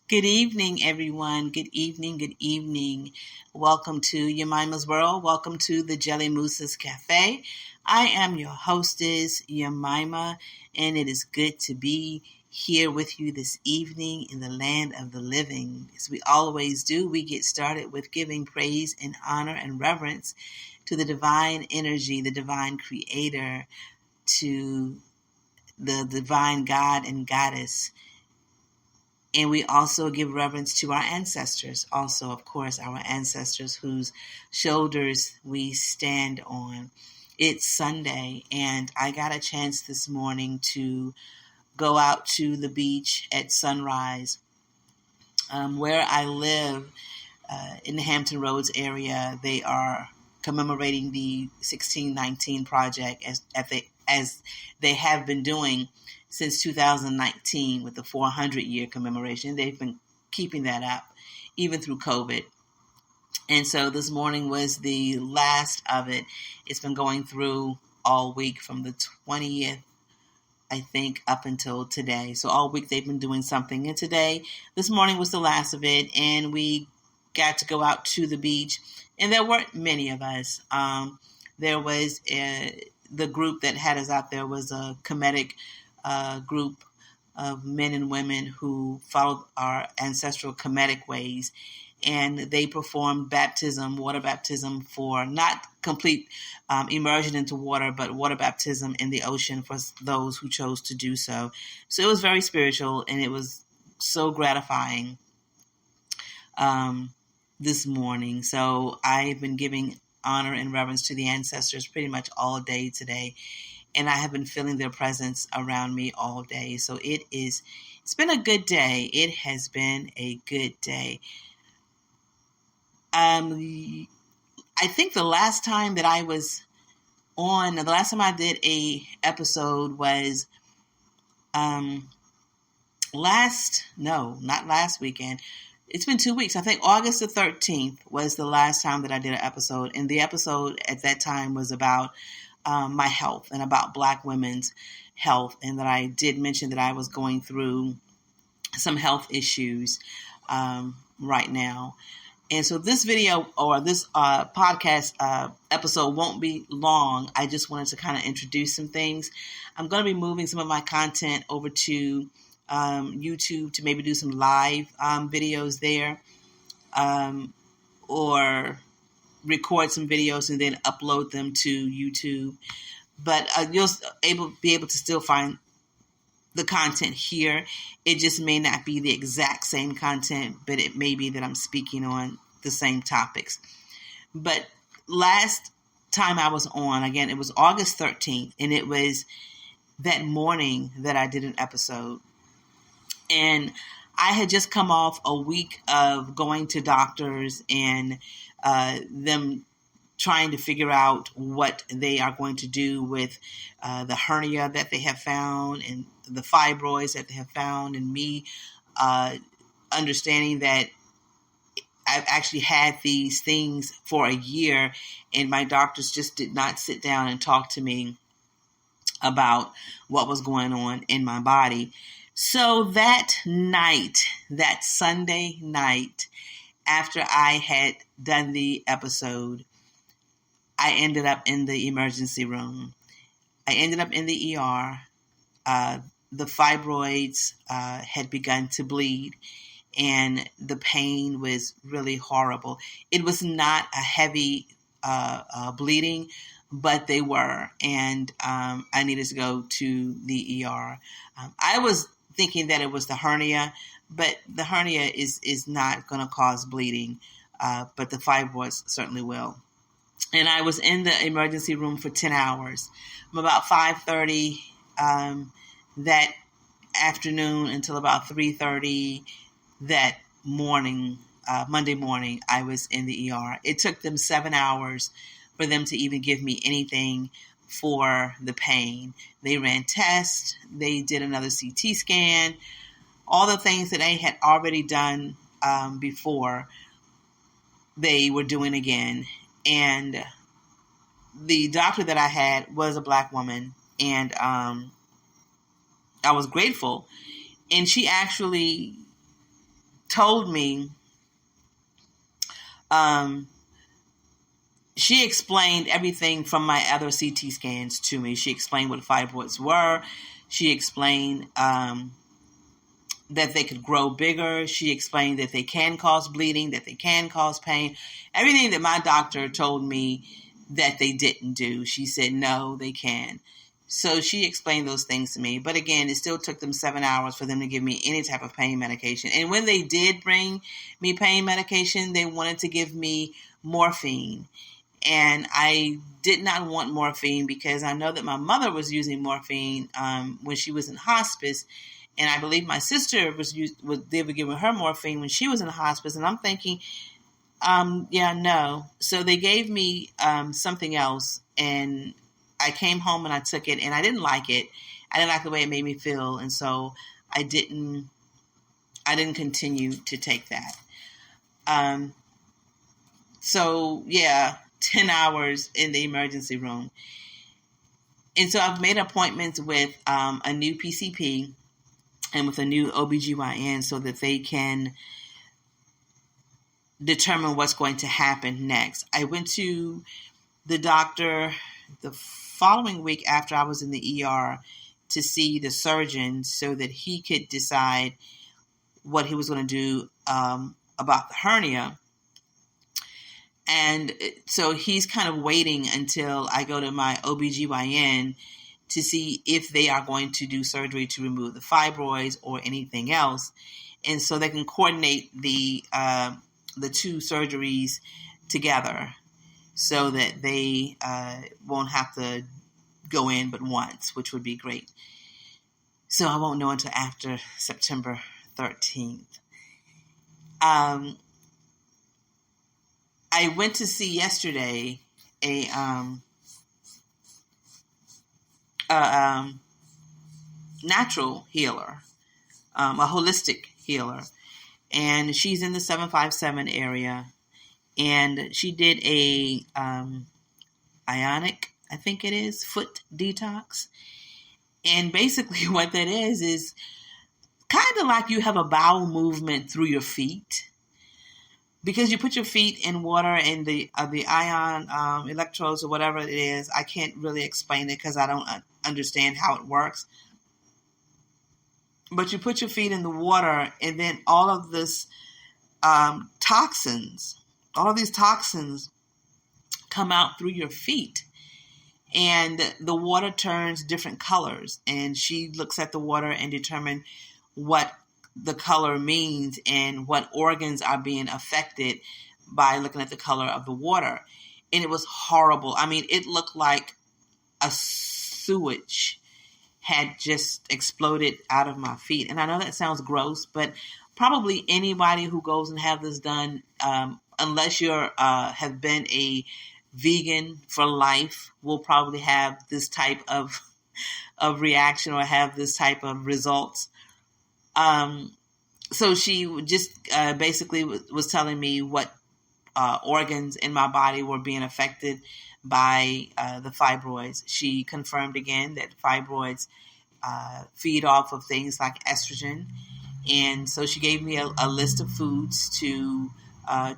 Good evening, everyone. Good evening. Good evening. Welcome to Yemima's World. Welcome to the Jelly Moose's Cafe. I am your hostess, Yemima, and it is good to be here with you this evening in the land of the living. As we always do, we get started with giving praise and honor and reverence to the divine energy, the divine creator, to the divine God and goddess. And we also give reverence to our ancestors. Also, of course, our ancestors whose shoulders we stand on. It's Sunday, and I got a chance this morning to go out to the beach at sunrise. Where I live, in the Hampton Roads area, they are commemorating the 1619 project as they have been doing since 2019 with the 400-year commemoration. They've been keeping that up even through COVID. And so this morning was the last of it. It's been going through all week from the 20th, I think, up until today. So all week they've been doing something. And this morning was the last of it. And we got to go out to the beach. And there weren't many of us. There was the group that had us out there was a comedic group of men and women who followed our ancestral Kemetic ways, and they performed water baptism for not complete immersion into water, but water baptism in the ocean for those who chose to do so. So it was very spiritual, and it was so gratifying this morning. So I've been giving honor and reverence to the ancestors pretty much all day today. And I have been feeling their presence around me all day. So it's been a good day. It has been a good day. I think the last time that I was on, the last time I did a episode was not last weekend. It's been 2 weeks. I think August the 13th was the last time that I did an episode. And the episode at that time was about my health and about Black women's health, and that I did mention that I was going through some health issues right now. And so this video or this podcast episode won't be long. I just wanted to kind of introduce some things. I'm going to be moving some of my content over to YouTube to maybe do some live videos there, or record some videos and then upload them to YouTube. But you'll be able to still find the content here. It just may not be the exact same content, but it may be that I'm speaking on the same topics. But last time I was on, again, it was August 13th, and it was that morning that I did an episode. And I had just come off a week of going to doctors and them trying to figure out what they are going to do with the hernia that they have found and the fibroids that they have found, and me understanding that I've actually had these things for a year, and my doctors just did not sit down and talk to me about what was going on in my body. So that night, that Sunday night, after I had done the episode, I ended up in the emergency room. I ended up in the ER. The fibroids had begun to bleed, and the pain was really horrible. It was not a heavy bleeding, but they were, and I needed to go to the ER. I was thinking that it was the hernia, but the hernia is not going to cause bleeding, but the fibroids certainly will. And I was in the emergency room for 10 hours, from about 5:30 that afternoon until about 3:30 that morning, Monday morning, I was in the ER. It took them 7 hours for them to even give me anything for the pain. They ran tests. They did another CT scan. All the things that they had already done before, they were doing again. And the doctor that I had was a Black woman, and I was grateful. And she actually told me, she explained everything from my other CT scans to me. She explained what fibroids were. She explained that they could grow bigger. She explained that they can cause bleeding, that they can cause pain. Everything that my doctor told me that they didn't do, she said, no, they can. So she explained those things to me. But again, it still took them 7 hours for them to give me any type of pain medication. And when they did bring me pain medication, they wanted to give me morphine. And I did not want morphine because I know that my mother was using morphine when she was in hospice. And I believe my sister they were giving her morphine when she was in hospice. And I'm thinking, no. So they gave me something else. And I came home and I took it. And I didn't like it. I didn't like the way it made me feel. And so I didn't continue to take that. 10 hours in the emergency room. And so I've made appointments with a new PCP and with a new OBGYN so that they can determine what's going to happen next. I went to the doctor the following week after I was in the ER to see the surgeon so that he could decide what he was going to do about the hernia. And so he's kind of waiting until I go to my OBGYN to see if they are going to do surgery to remove the fibroids or anything else. And so they can coordinate the two surgeries together so that they won't have to go in but once, which would be great. So I won't know until after September 13th. I went to see yesterday a natural healer, a holistic healer, and she's in the 757 area, and she did a ionic, I think it is, foot detox. And basically what that is kind of like you have a bowel movement through your feet. Because you put your feet in water and the ion electrodes or whatever it is, I can't really explain it because I don't understand how it works. But you put your feet in the water, and then all of these toxins come out through your feet. And the water turns different colors. And she looks at the water and determines what the color means and what organs are being affected by looking at the color of the water. And it was horrible. I mean, it looked like a sewage had just exploded out of my feet. And I know that sounds gross, but probably anybody who goes and have this done, unless you're have been a vegan for life, will probably have this type of reaction or have this type of results. So she just basically was telling me what organs in my body were being affected by the fibroids. She confirmed again that fibroids feed off of things like estrogen. And so she gave me a list of foods to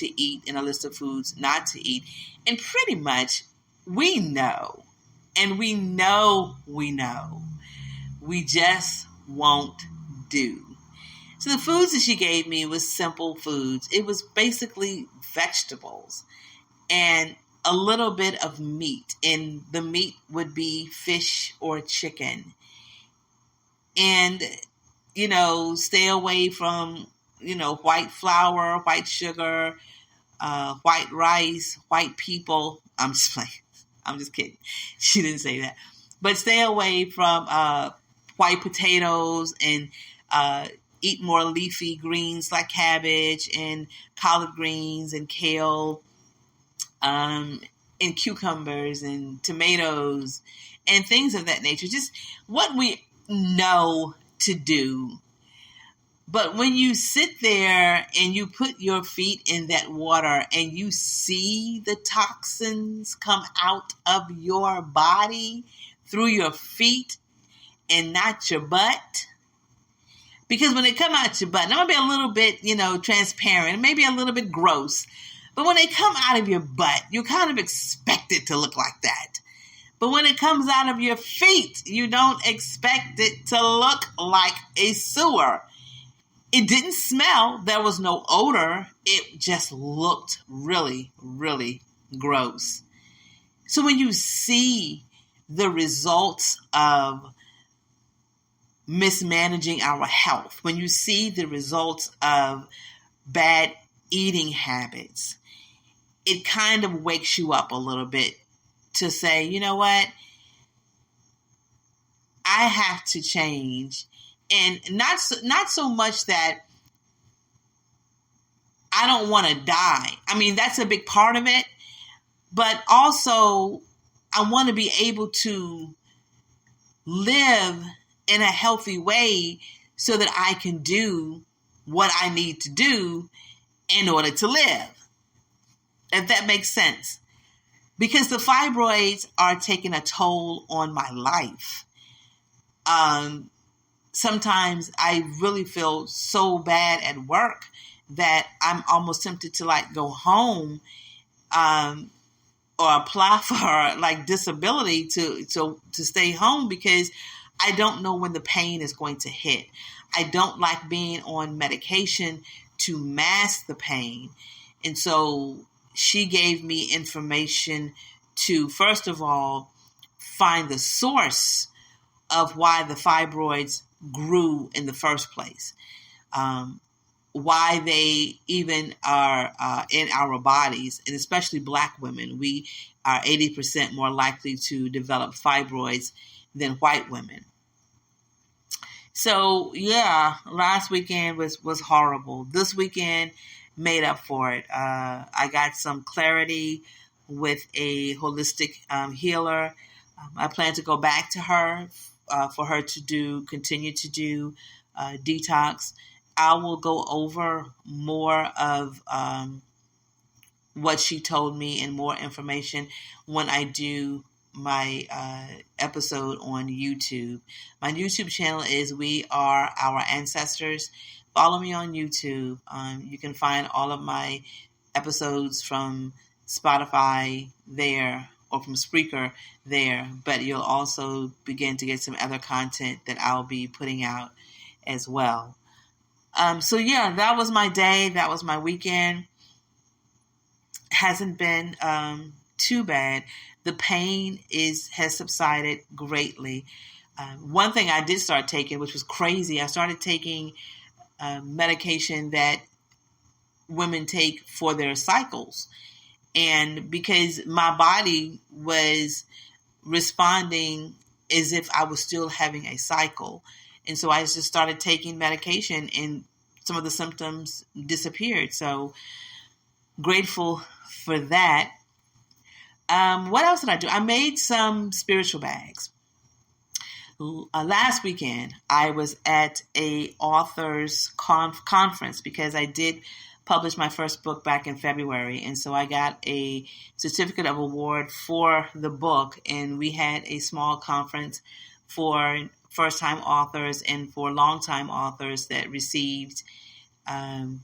eat and a list of foods not to eat. And pretty much we know, and we know, we just won't do. So the foods that she gave me was simple foods. It was basically vegetables and a little bit of meat. And the meat would be fish or chicken. And, stay away from, white flour, white sugar, white rice, white people. I'm just kidding. She didn't say that. But stay away from white potatoes and eat more leafy greens like cabbage and collard greens and kale and cucumbers and tomatoes and things of that nature. Just what we know to do. But when you sit there and you put your feet in that water and you see the toxins come out of your body through your feet and not your butt, Because when they come out your butt, and I'm going to be a little bit, transparent, maybe a little bit gross, but when they come out of your butt, you kind of expect it to look like that. But when it comes out of your feet, you don't expect it to look like a sewer. It didn't smell. There was no odor. It just looked really, really gross. So when you see the results of mismanaging our health, when you see the results of bad eating habits, it kind of wakes you up a little bit to say, you know what? I have to change. And not so much that I don't want to die. I mean, that's a big part of it. But also, I want to be able to live in a healthy way so that I can do what I need to do in order to live. If that makes sense. Because the fibroids are taking a toll on my life. Sometimes I really feel so bad at work that I'm almost tempted to go home or apply for disability to stay home because I don't know when the pain is going to hit. I don't like being on medication to mask the pain. And so she gave me information to, first of all, find the source of why the fibroids grew in the first place, why they even are in our bodies, and especially Black women. We are 80% more likely to develop fibroids than white women. So, yeah, last weekend was horrible. This weekend made up for it. I got some clarity with a holistic healer. I plan to go back to her for her to continue to do detox. I will go over more of what she told me and more information when I do my episode on YouTube. My YouTube channel is We Are Our Ancestors. Follow me on YouTube. You can find all of my episodes from Spotify there or from Spreaker there, but you'll also begin to get some other content that I'll be putting out as well. So yeah, that was my day. That was my weekend. Hasn't been too bad. The pain has subsided greatly. One thing I did start taking, which was crazy, I started taking medication that women take for their cycles. And because my body was responding as if I was still having a cycle. And so I just started taking medication and some of the symptoms disappeared. So grateful for that. What else did I do? I made some spiritual bags. Last weekend, I was at a author's conference because I did publish my first book back in February. And so I got a certificate of award for the book. And we had a small conference for first-time authors and for long-time authors that received an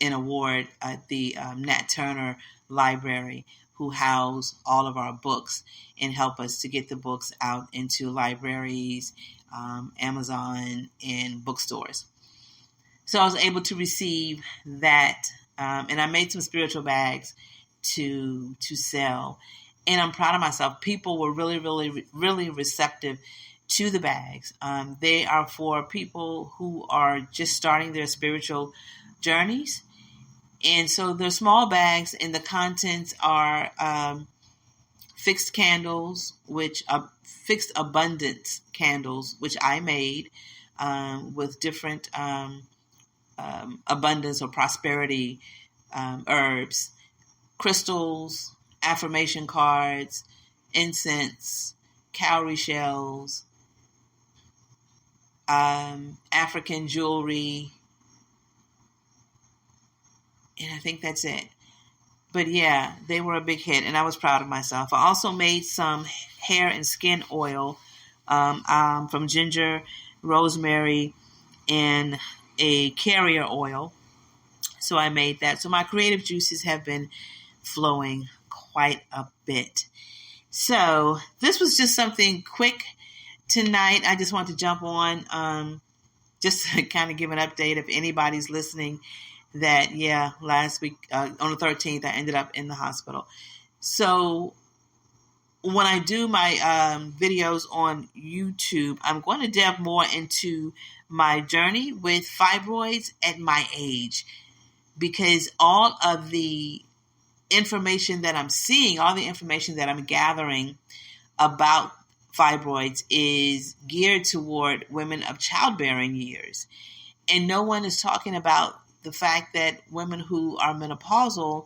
award at the Nat Turner Library, who house all of our books and help us to get the books out into libraries, Amazon, and bookstores. So I was able to receive that, and I made some spiritual bags to sell. And I'm proud of myself. People were really, really, really receptive to the bags. They are for people who are just starting their spiritual journeys. And so they're small bags, and the contents are fixed candles, which are fixed abundance candles, which I made with different abundance or prosperity herbs, crystals, affirmation cards, incense, cowrie shells, African jewelry, and I think that's it. But yeah, they were a big hit, and I was proud of myself. I also made some hair and skin oil from ginger, rosemary, and a carrier oil. So I made that. So my creative juices have been flowing quite a bit. So this was just something quick tonight. I just want to jump on just to kind of give an update if anybody's listening that, last week on the 13th, I ended up in the hospital. So when I do my videos on YouTube, I'm going to delve more into my journey with fibroids at my age, because all of the information that I'm seeing, all the information that I'm gathering about fibroids is geared toward women of childbearing years. And no one is talking about the fact that women who are menopausal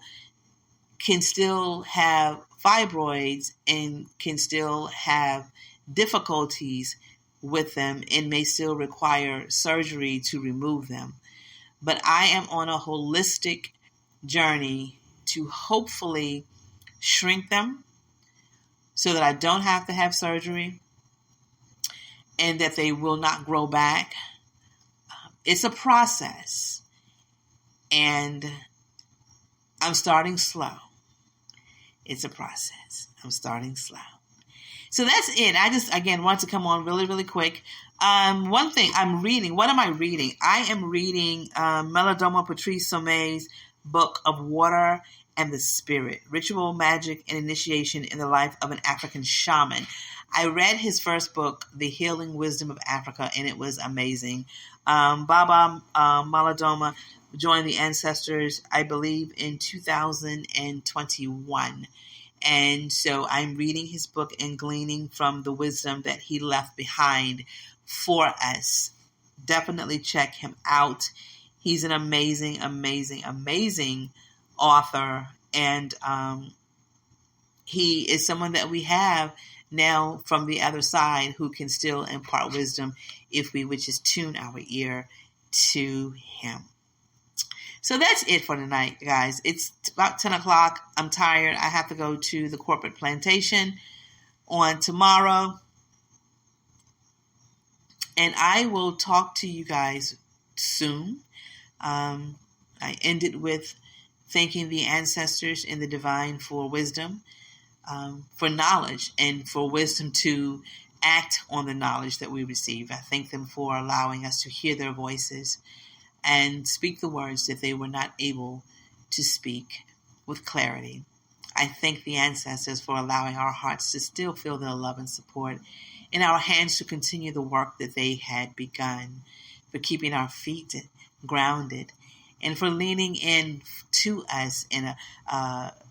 can still have fibroids and can still have difficulties with them and may still require surgery to remove them. But I am on a holistic journey to hopefully shrink them so that I don't have to have surgery and that they will not grow back. It's a process, and I'm starting slow. It's a process. I'm starting slow. So that's it. I just, again, want to come on really, really quick. One thing I'm reading. What am I reading? I am reading Melodoma Patrice Somme's book of Water and the Spirit, Ritual, Magic, and Initiation in the Life of an African Shaman. I read his first book, The Healing Wisdom of Africa, and it was amazing. Baba Malodoma joined the ancestors, I believe, in 2021. And so I'm reading his book and gleaning from the wisdom that he left behind for us. Definitely check him out. He's an amazing, amazing, amazing author. And he is someone that we have now from the other side who can still impart wisdom if we would just tune our ear to him. So that's it for tonight, guys. It's about 10 o'clock. I'm tired. I have to go to the corporate plantation on tomorrow. And I will talk to you guys soon. I ended with thanking the ancestors and the divine for wisdom, for knowledge, and for wisdom to act on the knowledge that we receive. I thank them for allowing us to hear their voices and speak the words that they were not able to speak with clarity. I thank the ancestors for allowing our hearts to still feel their love and support, and our hands to continue the work that they had begun, for keeping our feet grounded, and for leaning in to us and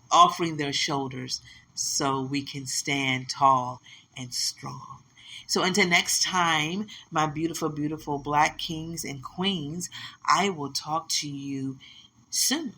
offering their shoulders so we can stand tall and strong. So until next time, my beautiful, beautiful Black kings and queens, I will talk to you soon.